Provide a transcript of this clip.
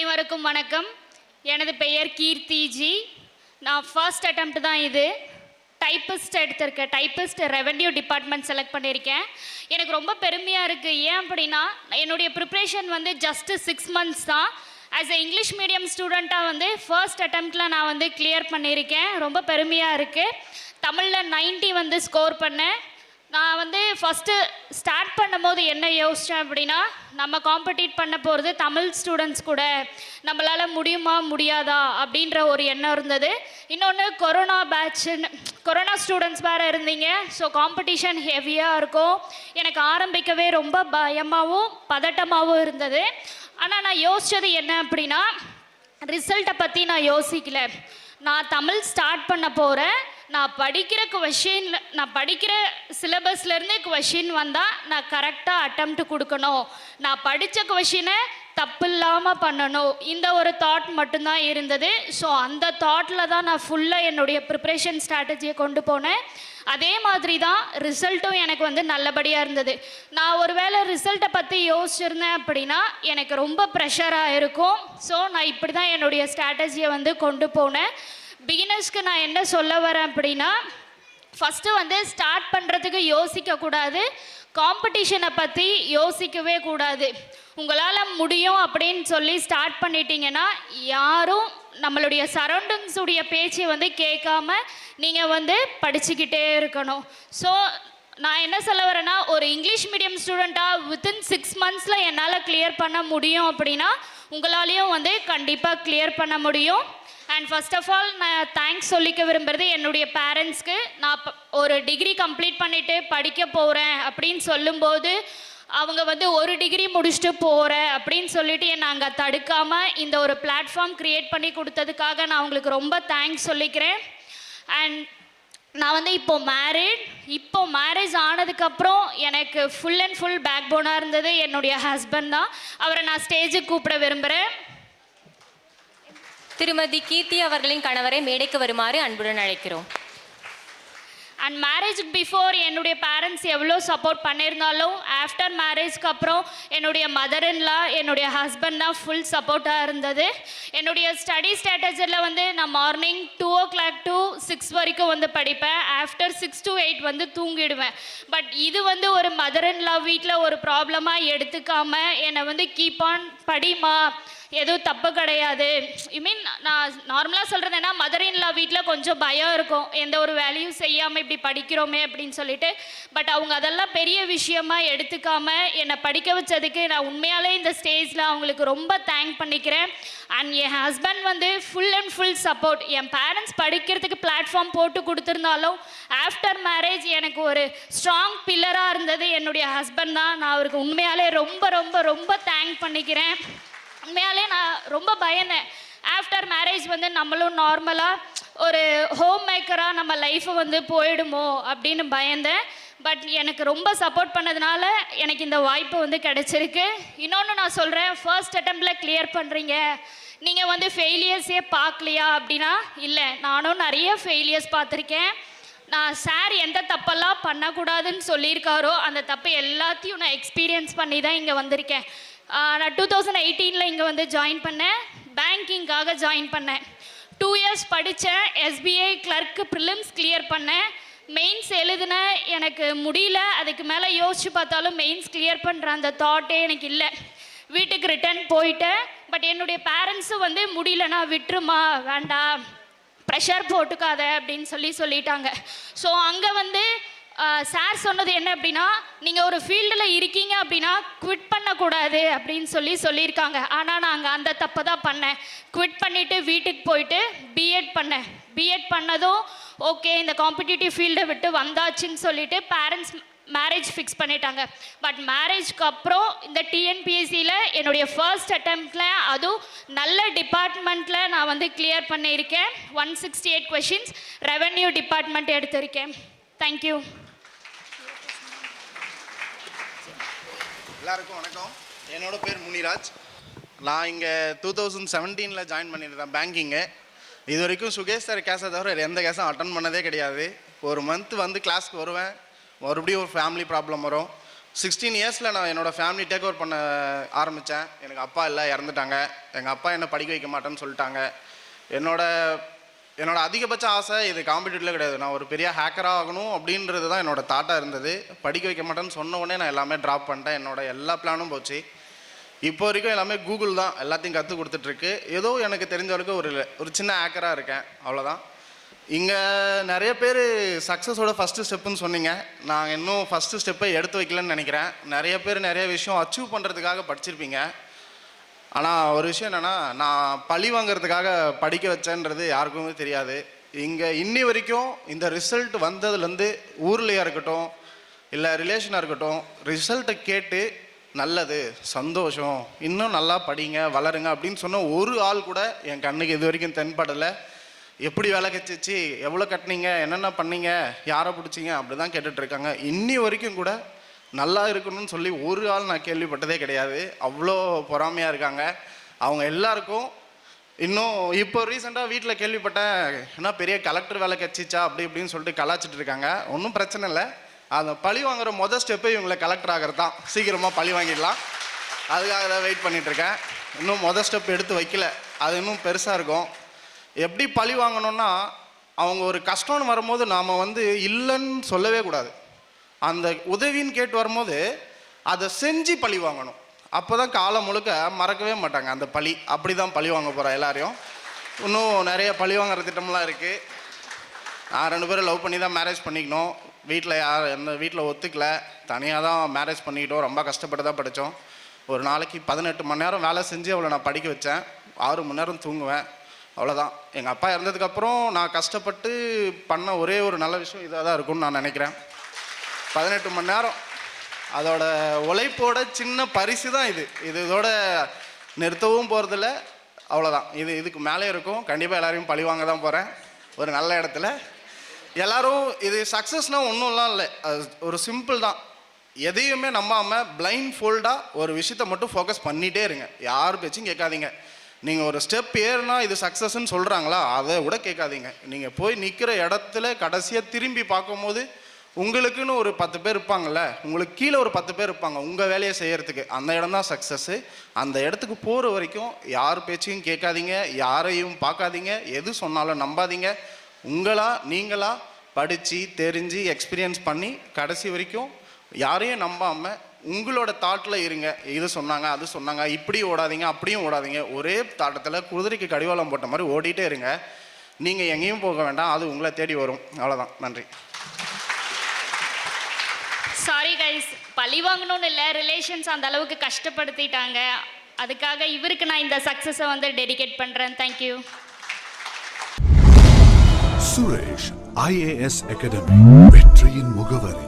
அனைவருக்கும் வணக்கம். எனது பெயர் கீர்த்தி ஜி. நான் ஃபர்ஸ்ட் அட்டெம்ப்ட் தான் இது. டைப்பிஸ்ட் எடுத்திருக்கேன். டைப்பிஸ்ட் ரெவென்யூ டிபார்ட்மெண்ட் செலக்ட் பண்ணியிருக்கேன். எனக்கு ரொம்ப பெருமையாக இருக்குது. ஏன் அப்படின்னா என்னுடைய ப்ரிப்ரேஷன் வந்து ஜஸ்ட்டு 6 months தான். ஆஸ் எ இங்கிலீஷ் மீடியம் ஸ்டூடெண்ட்டாக வந்து ஃபர்ஸ்ட் அட்டெம்ப்டில் நான் வந்து கிளியர் பண்ணியிருக்கேன். ரொம்ப பெருமையாக இருக்குது. தமிழில் 90 வந்து ஸ்கோர் பண்ணேன். நான் வந்து ஃபஸ்ட்டு ஸ்டார்ட் பண்ணும்போது என்ன யோசித்தேன் அப்படின்னா, நம்ம காம்படிட் பண்ண போகிறது தமிழ் ஸ்டூடெண்ட்ஸ் கூட, நம்மளால் முடியுமா முடியாதா அப்படின்ற ஒரு எண்ணம் இருந்தது. இன்னொன்று கொரோனா ஸ்டூடெண்ட்ஸ் வேறு இருந்தீங்க. ஸோ காம்படிஷன் ஹெவியாக இருக்கும். எனக்கு ஆரம்பிக்கவே ரொம்ப பயமாகவும் பதட்டமாகவும் இருந்தது. ஆனால் நான் யோசித்தது என்ன அப்படின்னா, ரிசல்ட்டை பற்றி நான் யோசிக்கல. நான் தமிழ் ஸ்டார்ட் பண்ண போகிறேன். நான் படிக்கிற சிலபஸ்லேருந்து கொஷின் வந்தால் நான் கரெக்டாக அட்டெம்ப்ட் கொடுக்கணும். நான் படித்த கொஷினை தப்பு இல்லாமல் பண்ணணும். இந்த ஒரு தாட் மட்டும்தான் இருந்தது. ஸோ அந்த தாட்டில் தான் நான் ஃபுல்லாக என்னுடைய ப்ரிப்ரேஷன் ஸ்ட்ராட்டஜியை கொண்டு போனேன். அதே மாதிரி தான் ரிசல்ட்டும் எனக்கு வந்து நல்லபடியாக இருந்தது. நான் ஒரு வேளை ரிசல்ட்டை பற்றி யோசிச்சிருந்தேன் அப்படின்னா எனக்கு ரொம்ப ப்ரெஷராக இருக்கும். ஸோ நான் இப்படி தான் என்னுடைய ஸ்ட்ராட்டஜியை வந்து கொண்டு போனேன். பிகினர்ஸ்க்கு நான் என்ன சொல்ல வரேன் அப்படின்னா, ஃபஸ்ட்டு வந்து ஸ்டார்ட் பண்ணுறதுக்கு யோசிக்கக்கூடாது. காம்படிஷனை பற்றி யோசிக்கவே கூடாது. உங்களால் முடியும் அப்படின்னு சொல்லி ஸ்டார்ட் பண்ணிட்டீங்கன்னா யாரும் நம்மளுடைய சரௌண்டிங்ஸுடைய பேச்சை வந்து கேட்காம நீங்கள் வந்து படிச்சுக்கிட்டே இருக்கணும். ஸோ நான் என்ன சொல்ல வரேன்னா, ஒரு இங்கிலீஷ் மீடியம் ஸ்டூடெண்ட்டாக வித்தின் 6 months என்னால் கிளியர் பண்ண முடியும் அப்படின்னா உங்களாலேயும் வந்து கண்டிப்பாக கிளியர் பண்ண முடியும். அண்ட் ஃபர்ஸ்ட் ஆஃப் ஆல் நான் தேங்க்ஸ் சொல்லிக்க விரும்புகிறது என்னுடைய பேரண்ட்ஸ்க்கு. நான் ஒரு டிகிரி கம்ப்ளீட் பண்ணிவிட்டு படிக்க போகிறேன் அப்படின்னு சொல்லும்போது அவங்க வந்து ஒரு டிகிரி முடிச்சுட்டு போகிறேன் அப்படின்னு சொல்லிட்டு என்னை அங்கே தடுக்காமல் இந்த ஒரு பிளாட்ஃபார்ம் க்ரியேட் பண்ணி கொடுத்ததுக்காக நான் அவங்களுக்கு ரொம்ப தேங்க்ஸ் சொல்லிக்கிறேன். அண்ட் நான் வந்து இப்போ மேரேஜ் ஆனதுக்கப்புறம் எனக்கு ஃபுல் அண்ட் ஃபுல் பேக் போனாக இருந்தது என்னுடைய ஹஸ்பண்ட் தான். அவரை நான் ஸ்டேஜுக்கு கூப்பிட விரும்புகிறேன். திருமதி கீர்த்தி அவர்களின் கணவரை மேடைக்கு வருமாறு அன்புடன் அழைக்கிறோம். அண்ட் மேரேஜுக்கு பிஃபோர் என்னுடைய பேரண்ட்ஸ் எவ்வளோ சப்போர்ட் பண்ணியிருந்தாலும் ஆஃப்டர் மேரேஜ்க்கு அப்புறம் என்னுடைய மதர்-இன்-லா என்னுடைய ஹஸ்பண்ட் தான் ஃபுல் சப்போர்ட்டாக இருந்தது. என்னுடைய ஸ்டடி ஸ்ட்ராட்டஜியில் வந்து நான் மார்னிங் 2 o'clock to 6 வரைக்கும் வந்து படிப்பேன். ஆஃப்டர் 6 to 8 வந்து தூங்கிடுவேன். பட் இது வந்து ஒரு மதர்-இன்-லா வீட்டில் ஒரு ப்ராப்ளமாக எடுத்துக்காமல் என்னை வந்து கீப் ஆன் படிமா, எதுவும் தப்பு கிடையாது. நான் நார்மலாக சொல்கிறது என்ன, மதர்-இன்-லா வீட்டில் கொஞ்சம் பயம் இருக்கும், எந்த ஒரு வேலையும் செய்யாமல் இப்படி படிக்கிறோமே அப்படின்னு சொல்லிட்டு. பட் அவங்க அதெல்லாம் பெரிய விஷயமாக எடுத்துக்காமல் என்னை படிக்க வச்சதுக்கு நான் உண்மையாலே இந்த ஸ்டேஜில் அவங்களுக்கு ரொம்ப தேங்க் பண்ணிக்கிறேன். அண்ட் என் ஹஸ்பண்ட் வந்து full and full support. N parents படிக்கிறதுக்கு பிளாட்ஃபார்ம் போட்டு கொடுத்துருந்தாலும் ஆஃப்டர் மேரேஜ் எனக்கு ஒரு ஸ்ட்ராங் பில்லராக இருந்தது என்னுடைய ஹஸ்பண்ட் தான். நான் அவருக்கு உண்மையாலே ரொம்ப ரொம்ப ரொம்ப தேங்க் பண்ணிக்கிறேன். உண்மையாலே நான் ரொம்ப பயந்தேன். ஆஃப்டர் மேரேஜ் வந்து நம்மளும் நார்மலாக ஒரு ஹோம் மேக்கராக நம்ம லைஃப்பை வந்து போயிடுமோ அப்படின்னு பயந்தேன். பட் எனக்கு ரொம்ப சப்போர்ட் பண்ணதுனால எனக்கு இந்த வாய்ப்பு வந்து கிடச்சிருக்கு. இன்னொன்று நான் சொல்கிறேன், ஃபர்ஸ்ட் அட்டெம்ப்டில் கிளியர் பண்ணுறீங்க, நீங்கள் வந்து ஃபெயிலியர்ஸே பார்க்கலையா அப்படின்னா, இல்லை, நானும் நிறைய ஃபெயிலியர்ஸ் பார்த்துருக்கேன். நான் சார் எந்த தப்பெல்லாம் பண்ணக்கூடாதுன்னு சொல்லியிருக்காரோ அந்த தப்பு எல்லாத்தையும் நான் எக்ஸ்பீரியன்ஸ் பண்ணி தான் இங்கே வந்திருக்கேன். நான் 2018 இங்கே வந்து ஜாயின் பண்ணேன். பேங்கிங்காக ஜாயின் பண்ணேன். 2 years படித்தேன். SBI கிளர்க்கு ப்ரிலிம்ஸ் கிளியர் பண்ணேன். மெயின்ஸ் எழுதினேன். எனக்கு முடியல. அதுக்கு மேலே யோசிச்சு பார்த்தாலும் மெயின்ஸ் கிளியர் பண்ணுற அந்த தாட்டே எனக்கு இல்லை. வீட்டுக்கு ரிட்டர்ன் போயிட்டேன். பட் என்னுடைய பேரண்ட்ஸும் வந்து முடியலன்னா விட்டுருமா, வேண்டாம், ப்ரெஷர் போட்டுக்காத அப்படின்னு சொல்லிட்டாங்க. ஸோ அங்கே வந்து சார் சொன்னது என்ன அப்படின்னா, நீங்கள் ஒரு ஃபீல்டில் இருக்கீங்க அப்படின்னா குவிட் பண்ணக்கூடாது அப்படின்னு சொல்லியிருக்காங்க. ஆனால் நாங்கள் அந்த தப்பை தான் பண்ணேன். குவிட் பண்ணிவிட்டு வீட்டுக்கு போயிட்டு பிஎட் பண்ணதும் ஓகே, இந்த காம்படிட்டிவ் ஃபீல்டை விட்டு வந்தாச்சுன்னு சொல்லிட்டு பேரண்ட்ஸ் மேரேஜ் ஃபிக்ஸ் பண்ணிட்டாங்க. பட் மேரேஜ்க்கு அப்புறம் இந்த டிஎன்பிஎஸ்சியில் என்னுடைய ஃபர்ஸ்ட் அட்டெம்ப்டில் அதுவும் நல்ல டிபார்ட்மெண்ட்டில் நான் வந்து கிளியர் பண்ணியிருக்கேன். 168 questions ரெவென்யூ டிபார்ட்மெண்ட் எடுத்திருக்கேன். தேங்க்யூ. எல்லாருக்கும் வணக்கம். என்னோட பேர் முனிராஜ். நான் இங்கே 2017 ஜாயின் பண்ணியிருக்கேன் பேங்கிங்கு. இது வரைக்கும் சுகேஷ் சார் கேஸை தவிர எந்த கேஸும் அட்டன் பண்ணதே கிடையாது. ஒரு மந்த் வந்து கிளாஸ்க்கு வருவேன், மறுபடியும் ஒரு ஃபேமிலி ப்ராப்ளம் வரும், 16 இயர்ஸில் நான் என்னோடய ஃபேமிலி டேக் ஓவர் பண்ண ஆரம்பித்தேன். எனக்கு அப்பா இல்லை, இறந்துட்டாங்க. எங்கள் அப்பா என்னை படிக்க வைக்க மாட்டேன்னு சொல்லிட்டாங்க. என்னோட அதிகபட்ச ஆசை இது காம்படிட்டிவ்ல கிடையாது. நான் ஒரு பெரிய ஹேக்கராக ஆகணும் அப்படின்றது தான் என்னோடய தாட்டாக இருந்தது. படிக்க வைக்க மாட்டேன்னு சொன்ன உடனே நான் எல்லாமே ட்ராப் பண்ணிட்டேன். என்னோடய எல்லா பிளானும் போச்சு. இப்போ வரைக்கும் எல்லாமே கூகுள் தான் எல்லாத்தையும் கற்றுக் கொடுத்துட்ருக்கு. ஏதோ எனக்கு தெரிஞ்ச அளவுக்கு ஒரு சின்ன ஹேக்கராக இருக்கேன், அவ்வளோதான். இங்கே நிறைய பேர் சக்ஸஸோட ஃபஸ்ட்டு ஸ்டெப்புன்னு சொன்னீங்க. நான் இன்னும் ஃபஸ்ட்டு ஸ்டெப்பை எடுத்து வைக்கலன்னு நினைக்கிறேன். நிறைய பேர் நிறைய விஷயம் அச்சீவ் பண்ணுறதுக்காக படிச்சிருப்பீங்க. ஆனால் ஒரு விஷயம் என்னென்னா, நான் பழி வாங்கிறதுக்காக படிக்க வச்சேன்றது யாருக்குமே தெரியாது. இங்கே இன்னி வரைக்கும் இந்த ரிசல்ட் வந்ததுலேருந்து ஊர்லேயா இருக்கட்டும் இல்லை ரிலேஷனாக இருக்கட்டும், ரிசல்ட்டை கேட்டு நல்லது, சந்தோஷம், இன்னும் நல்லா படிங்க, வளருங்க அப்படின்னு சொன்ன ஒரு ஆள் கூட என் கண்ணுக்கு இது வரைக்கும் தென்படலை. எப்படி வேலை கச்சிச்சு, எவ்வளோ கட்டினீங்க, என்னென்ன பண்ணீங்க, யாரை பிடிச்சிங்க, அப்படி தான் கேட்டுட்ருக்காங்க. இன்னி வரைக்கும் கூட நல்லா இருக்கணும்னு சொல்லி ஒரு ஆள் நான் கேள்விப்பட்டதே கிடையாது. அவ்வளோ பொறாமையாக இருக்காங்க. அவங்க எல்லாருக்கும் இன்னும் இப்போ ரீசெண்டாக வீட்டில் கேள்விப்பட்டேன், ஏன்னா பெரிய கலெக்டர் வேலை கச்சிச்சா அப்படி இப்படின்னு சொல்லிட்டு கலாச்சிட்டு இருக்காங்க. ஒன்றும் பிரச்சனை இல்லை. அந்த பழி வாங்குற மொதல் ஸ்டெப்பே இவங்களை கலெக்டர் ஆகிறது தான். சீக்கிரமாக பழி வாங்கிடலாம், அதுக்காக தான் வெயிட் பண்ணிகிட்ருக்கேன். இன்னும் மொதல் ஸ்டெப் எடுத்து வைக்கல, அது இன்னும் பெருசாக இருக்கும். எப்படி பழி வாங்கணும்னா, அவங்க ஒரு கஷ்டம்னு வரும்போது நாம் இல்லைன்னு சொல்லவே கூடாது. அந்த உதவின்னு கேட்டு வரும்போது அதை செஞ்சு பழி வாங்கணும். அப்போ தான் காலம் முழுக்க மறக்கவே மாட்டாங்க அந்த பழி. அப்படி தான் பழி வாங்க போகிறோம் எல்லாரையும். இன்னும் நிறைய பழி வாங்குற திட்டம்லாம் இருக்குது. நான் 2 பேரும் லவ் பண்ணி தான் மேரேஜ் பண்ணிக்கணும். எந்த வீட்டில் ஒத்துக்கல, தனியாக தான் மேரேஜ் பண்ணிக்கிட்டோம். ரொம்ப கஷ்டப்பட்டு தான் படித்தோம். ஒரு நாளைக்கு 18 மணி நேரம் வேலை செஞ்சு அவளை நான் படிக்க வச்சேன். 6 மணி நேரம் தூங்குவேன், அவ்வளோதான். எங்கள் அப்பா இறந்ததுக்கப்புறம் நான் கஷ்டப்பட்டு பண்ண ஒரே ஒரு நல்ல விஷயம் இதாக தான் இருக்கும்னு நான் நினைக்கிறேன். 18 மணி நேரம் அதோட உழைப்போட சின்ன பரிசு தான் இது. இதோட நிறுத்தவும் போகிறதில்ல, அவ்வளோதான். இதுக்கு மேலே இருக்கும். கண்டிப்பாக எல்லாரையும் பழி வாங்க தான் போகிறேன் ஒரு நல்ல இடத்துல. எல்லோரும் இது சக்ஸஸ்னால் ஒன்றும்லாம் இல்லை, அது ஒரு சிம்பிள் தான். எதையுமே நம்பாமல் பிளைண்ட் ஃபோல்டாக ஒரு விஷயத்தை மட்டும் ஃபோக்கஸ் பண்ணிகிட்டே இருங்க. யார் பேச்சும் கேட்காதீங்க. நீங்கள் ஒரு ஸ்டெப் ஏறுனா இது சக்ஸஸ்ன்னு சொல்கிறாங்களா, அதை விட கேட்காதீங்க. நீங்கள் போய் நிற்கிற இடத்துல கடைசியாக திரும்பி பார்க்கும்போது உங்களுக்குன்னு ஒரு 10 பேர் இருப்பாங்கள்ல, உங்களுக்கு கீழே ஒரு 10 பேர் இருப்பாங்க உங்கள் வேலையை செய்கிறதுக்கு. அந்த இடம் தான் சக்ஸஸ்ஸு. அந்த இடத்துக்கு போகிற வரைக்கும் யார் பேச்சையும் கேட்காதீங்க, யாரையும் பார்க்காதீங்க, எது சொன்னாலும் நம்பாதீங்க. நீங்களாக படித்து தெரிஞ்சு எக்ஸ்பீரியன்ஸ் பண்ணி கடைசி வரைக்கும் யாரையும் நம்பாமல் உங்களோட தாட்டில் இருங்க. இது சொன்னாங்க, அது சொன்னாங்க, இப்படி ஓடாதீங்க, அப்படியும் ஓடாதீங்க. ஒரே தாட்டத்தில் குதிரைக்கு கடிவாளம் போட்ட மாதிரி ஓடிட்டே இருங்க. நீங்கள் எங்கேயும் போக வேண்டாம், அது உங்களை தேடி வரும். அவ்வளோதான். நன்றி. சாரி கைஸ், பழி வாங்கணும்னு இல்லை, ரிலேஷன்ஸ் அந்த அளவுக்கு கஷ்டப்படுத்திட்டாங்க. அதுக்காக இவருக்கு நான் இந்த சக்ஸஸை டெடிகேட் பண்ணுறேன். தேங்க்யூ. சுரேஷ் IAS அகாடமி, வெற்றியின் முகவரி.